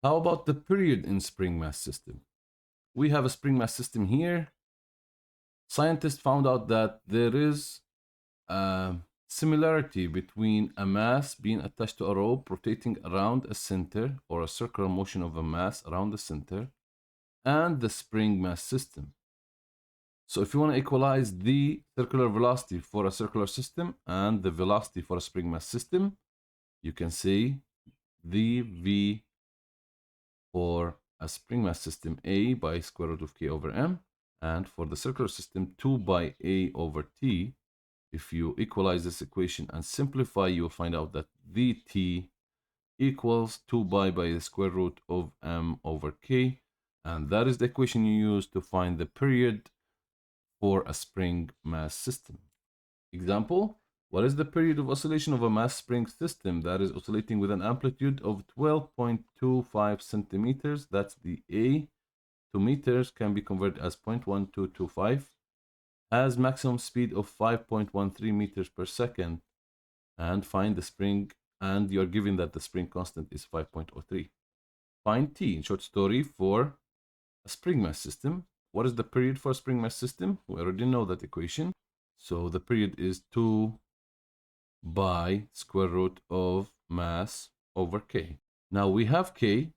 How about the period in spring mass system? We have a spring mass system here. Scientists found out that there is a similarity between a mass being attached to a rope rotating around a center, or a circular motion of a mass around the center, and the spring mass system. So if you want to equalize the circular velocity for a circular system and the velocity for a spring mass system, you can say the V for a spring mass system A by square root of K over M, and for the circular system 2 by A over T. If you equalize this equation and simplify, you'll find out that dt equals 2 by the square root of M over K, and that is the equation you use to find the period for a spring mass system. Example, what is the period of oscillation of a mass spring system that is oscillating with an amplitude of 12.25 centimeters? That's the A. To meters can be converted as 0.1225. Has maximum speed of 5.13 meters per second, and find the spring, and you're given that the spring constant is 5.03. Find T in short story for a spring mass system. What is the period for a spring mass system? We already know that equation. So the period is 2 by square root of mass over K. Now we have K,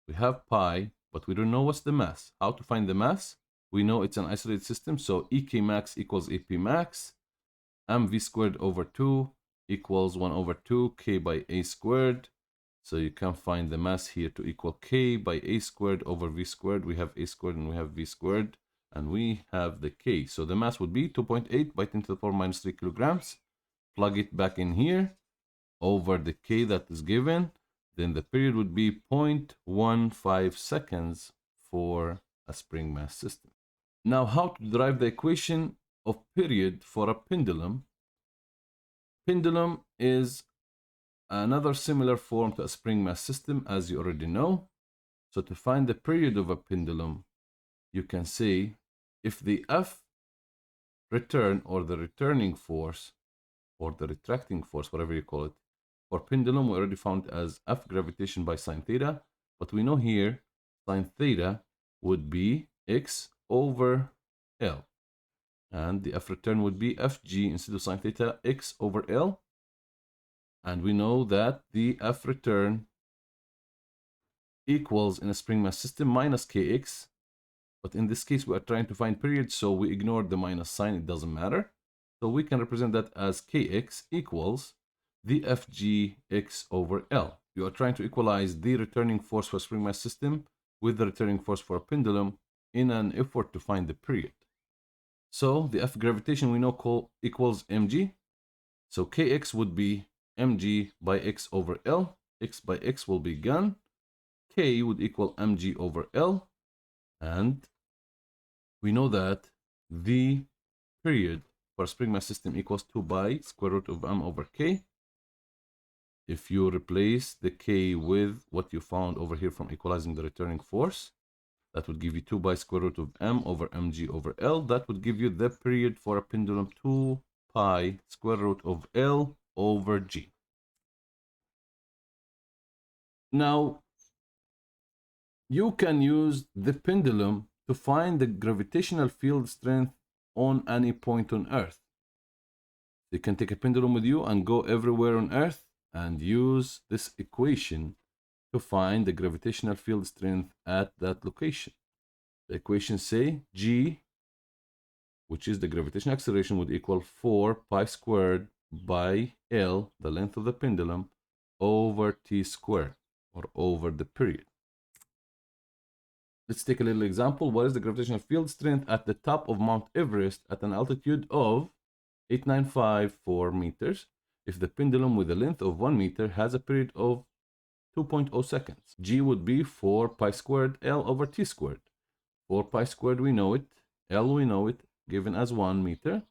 we have pi, but we don't know what's the mass. How to find the mass? We know it's an isolated system, so EK max equals AP max, mv squared over 2 equals 1 over 2 K by A squared. So you can find the mass here to equal K by A squared over V squared. We have A squared and we have V squared, and we have the K. So the mass would be 2.8 by 10 to the power minus 3 kilograms. Plug it back in here over the K that is given. Then the period would be 0.15 seconds for a spring mass system. Now, how to derive the equation of period for a pendulum? Pendulum is another similar form to a spring mass system, as you already know. So to find the period of a pendulum, you can say if the F return, or the returning force, or the retracting force, whatever you call it, for pendulum we already found as F gravitation by sine theta, but we know here sine theta would be X over L, and the F return would be Fg instead of sine theta X over L. And we know that the F return equals, in a spring mass system, minus Kx. But in this case, we are trying to find period, so we ignore the minus sign. It doesn't matter. So we can represent that as Kx equals the Fg X over L. You are trying to equalize the returning force for a spring mass system with the returning force for a pendulum in an effort to find the period. So the F gravitation we know equals mg. So Kx would be mg by X over L. X by X will be gone. K would equal mg over L. And we know that the period for a spring mass system equals 2 by square root of M over K. If you replace the K with what you found over here from equalizing the returning force, that would give you 2 by square root of M over mg over L. That would give you the period for a pendulum, 2 pi square root of L over G. Now, you can use the pendulum to find the gravitational field strength on any point on Earth. You can take a pendulum with you and go everywhere on Earth and use this equation to find the gravitational field strength at that location. The equations say G, which is the gravitational acceleration, would equal 4 pi squared by L, the length of the pendulum, over T squared, or over the period. Let's take a little example. What is the gravitational field strength at the top of Mount Everest at an altitude of 8954 meters if the pendulum with a length of 1 meter has a period of 2.0 seconds? G would be 4 pi squared L over T squared. 4 pi squared, we know it. L, we know it, given as 1 meter.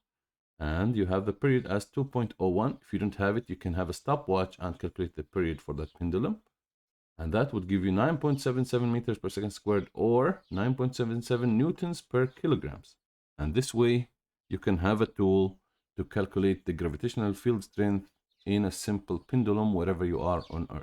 And you have the period as 2.01. If you don't have it, you can have a stopwatch and calculate the period for that pendulum. And that would give you 9.77 meters per second squared, or 9.77 newtons per kilograms. And this way, you can have a tool to calculate the gravitational field strength in a simple pendulum wherever you are on Earth.